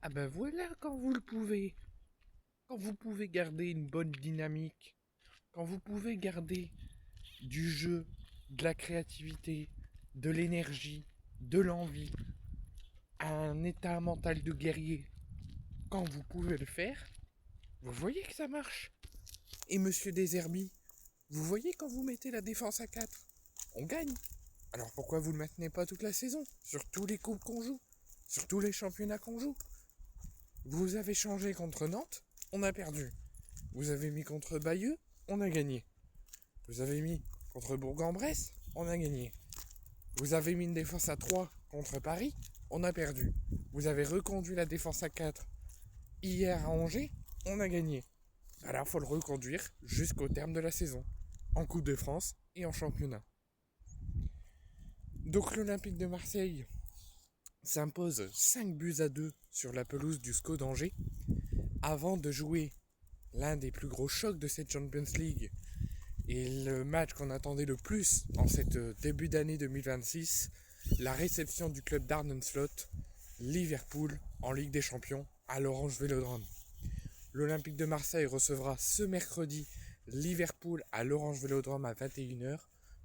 Ah ben voilà quand vous le pouvez. Quand vous pouvez garder une bonne dynamique. Quand vous pouvez garder du jeu, de la créativité, de l'énergie, de l'envie, un état mental de guerrier. Quand vous pouvez le faire, vous voyez que ça marche. Et Monsieur Deserbi, vous voyez quand vous mettez la défense à 4, on gagne. Alors pourquoi vous ne le maintenez pas toute la saison? Sur tous les coupes qu'on joue, sur tous les championnats qu'on joue. Vous avez changé contre Nantes, on a perdu. Vous avez mis contre Bayeux, on a gagné. Vous avez mis contre Bourg-en-Bresse, on a gagné. Vous avez mis une défense à 3 contre Paris, on a perdu. Vous avez reconduit la défense à 4 hier à Angers, on a gagné. Alors il faut le reconduire jusqu'au terme de la saison, en Coupe de France et en championnat. Donc l'Olympique de Marseille s'impose 5 buts à 2 sur la pelouse du SCO d'Angers avant de jouer l'un des plus gros chocs de cette Champions League et le match qu'on attendait le plus en cette début d'année 2026, la réception du club d'Arne Slot, Liverpool en Ligue des Champions à l'Orange Vélodrome. L'Olympique de Marseille recevra ce mercredi Liverpool à l'Orange Vélodrome à 21h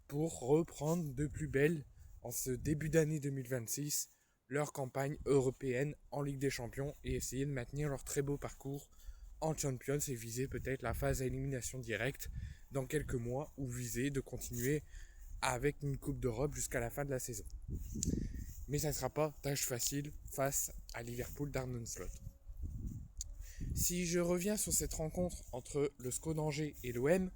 pour reprendre de plus belle en ce début d'année 2026 leur campagne européenne en Ligue des Champions et essayer de maintenir leur très beau parcours en Champions et viser peut-être la phase à élimination directe dans quelques mois ou viser de continuer avec une Coupe d'Europe jusqu'à la fin de la saison. Mais ça ne sera pas tâche facile face à Liverpool d'Arne Slot. Si je reviens sur cette rencontre entre le SCO d'Angers et l'OM,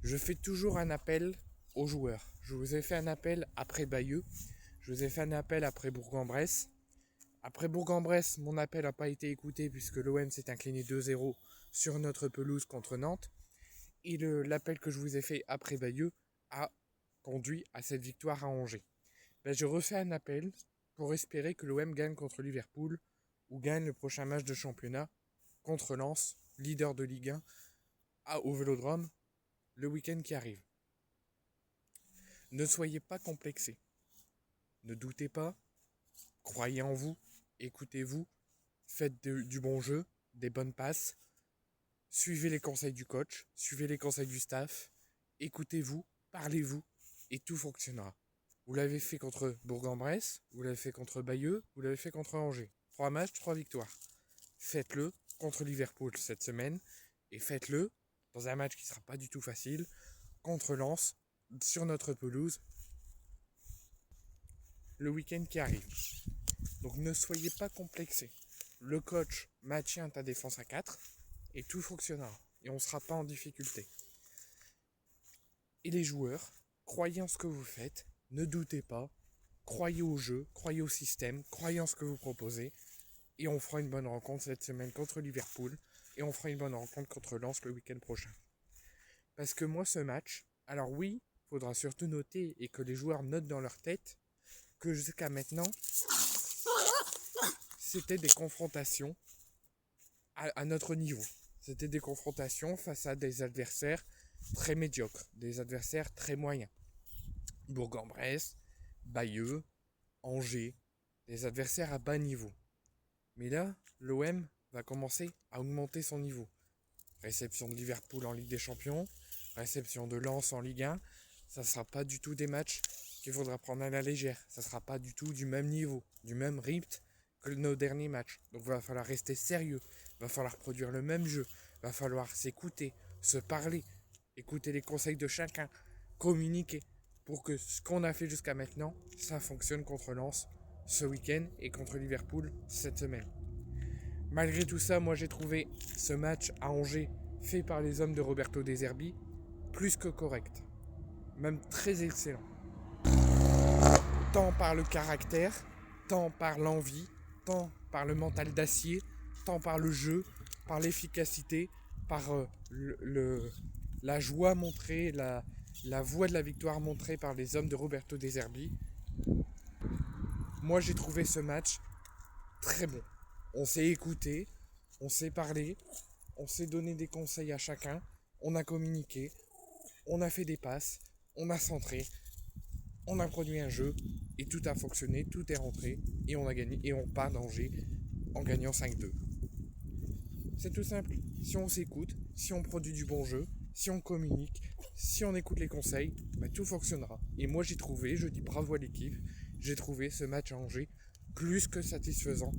je fais toujours un appel aux joueurs. Je vous ai fait un appel après Bayeux, je vous ai fait un appel après Bourg-en-Bresse. Après Bourg-en-Bresse, mon appel n'a pas été écouté puisque l'OM s'est incliné 2-0 sur notre pelouse contre Nantes. Et l'appel que je vous ai fait après Bayeux a conduit à cette victoire à Angers. Je refais un appel pour espérer que l'OM gagne contre Liverpool ou gagne le prochain match de championnat contre Lens, leader de Ligue 1, au Vélodrome, le week-end qui arrive. Ne soyez pas complexés. Ne doutez pas. Croyez en vous. Écoutez-vous. Faites du bon jeu, des bonnes passes. Suivez les conseils du coach. Suivez les conseils du staff. Écoutez-vous. Parlez-vous. Et tout fonctionnera. Vous l'avez fait contre Bourg-en-Bresse. Vous l'avez fait contre Bayeux. Vous l'avez fait contre Angers. 3 matchs, 3 victoires. Faites-le contre Liverpool cette semaine. Et faites-le dans un match qui ne sera pas du tout facile contre Lens sur notre pelouse le week-end qui arrive. Donc ne soyez pas complexés. Le coach maintient ta défense à 4 et tout fonctionnera. Et on ne sera pas en difficulté. Et les joueurs, croyez en ce que vous faites, ne doutez pas, croyez au jeu, croyez au système, croyez en ce que vous proposez. Et on fera une bonne rencontre cette semaine contre Liverpool. Et on fera une bonne rencontre contre Lens le week-end prochain. Parce que moi, ce match, alors oui, il faudra surtout noter et que les joueurs notent dans leur tête que jusqu'à maintenant, c'était des confrontations à notre niveau. C'était des confrontations face à des adversaires très médiocres, des adversaires très moyens. Bourg-en-Bresse, Bayeux, Angers, des adversaires à bas niveau. Mais là, l'OM va commencer à augmenter son niveau. Réception de Liverpool en Ligue des Champions, réception de Lens en Ligue 1, ça ne sera pas du tout des matchs qu'il faudra prendre à la légère. Ça ne sera pas du tout du même niveau, du même rythme que nos derniers matchs. Donc il va falloir rester sérieux, il va falloir produire le même jeu, il va falloir s'écouter, se parler, écouter les conseils de chacun, communiquer pour que ce qu'on a fait jusqu'à maintenant, ça fonctionne contre Lens ce week-end et contre Liverpool cette semaine. Malgré tout ça, moi j'ai trouvé ce match à Angers fait par les hommes de Roberto De Zerbi plus que correct, même très excellent. Tant par le caractère, tant par l'envie, tant par le mental d'acier, tant par le jeu, par l'efficacité, par la joie montrée, la voie de la victoire montrée par les hommes de Roberto De Zerbi. Moi j'ai trouvé ce match très bon. On s'est écouté, on s'est parlé, on s'est donné des conseils à chacun, on a communiqué, on a fait des passes, on a centré, on a produit un jeu et tout a fonctionné, tout est rentré et on a gagné et on part d'Angers en gagnant 5-2. C'est tout simple. Si on s'écoute, si on produit du bon jeu, si on communique, si on écoute les conseils, tout fonctionnera. Et moi j'ai trouvé, je dis bravo à l'équipe, j'ai trouvé ce match à Angers plus que satisfaisant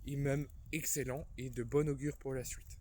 et même excellent et de bon augure pour la suite.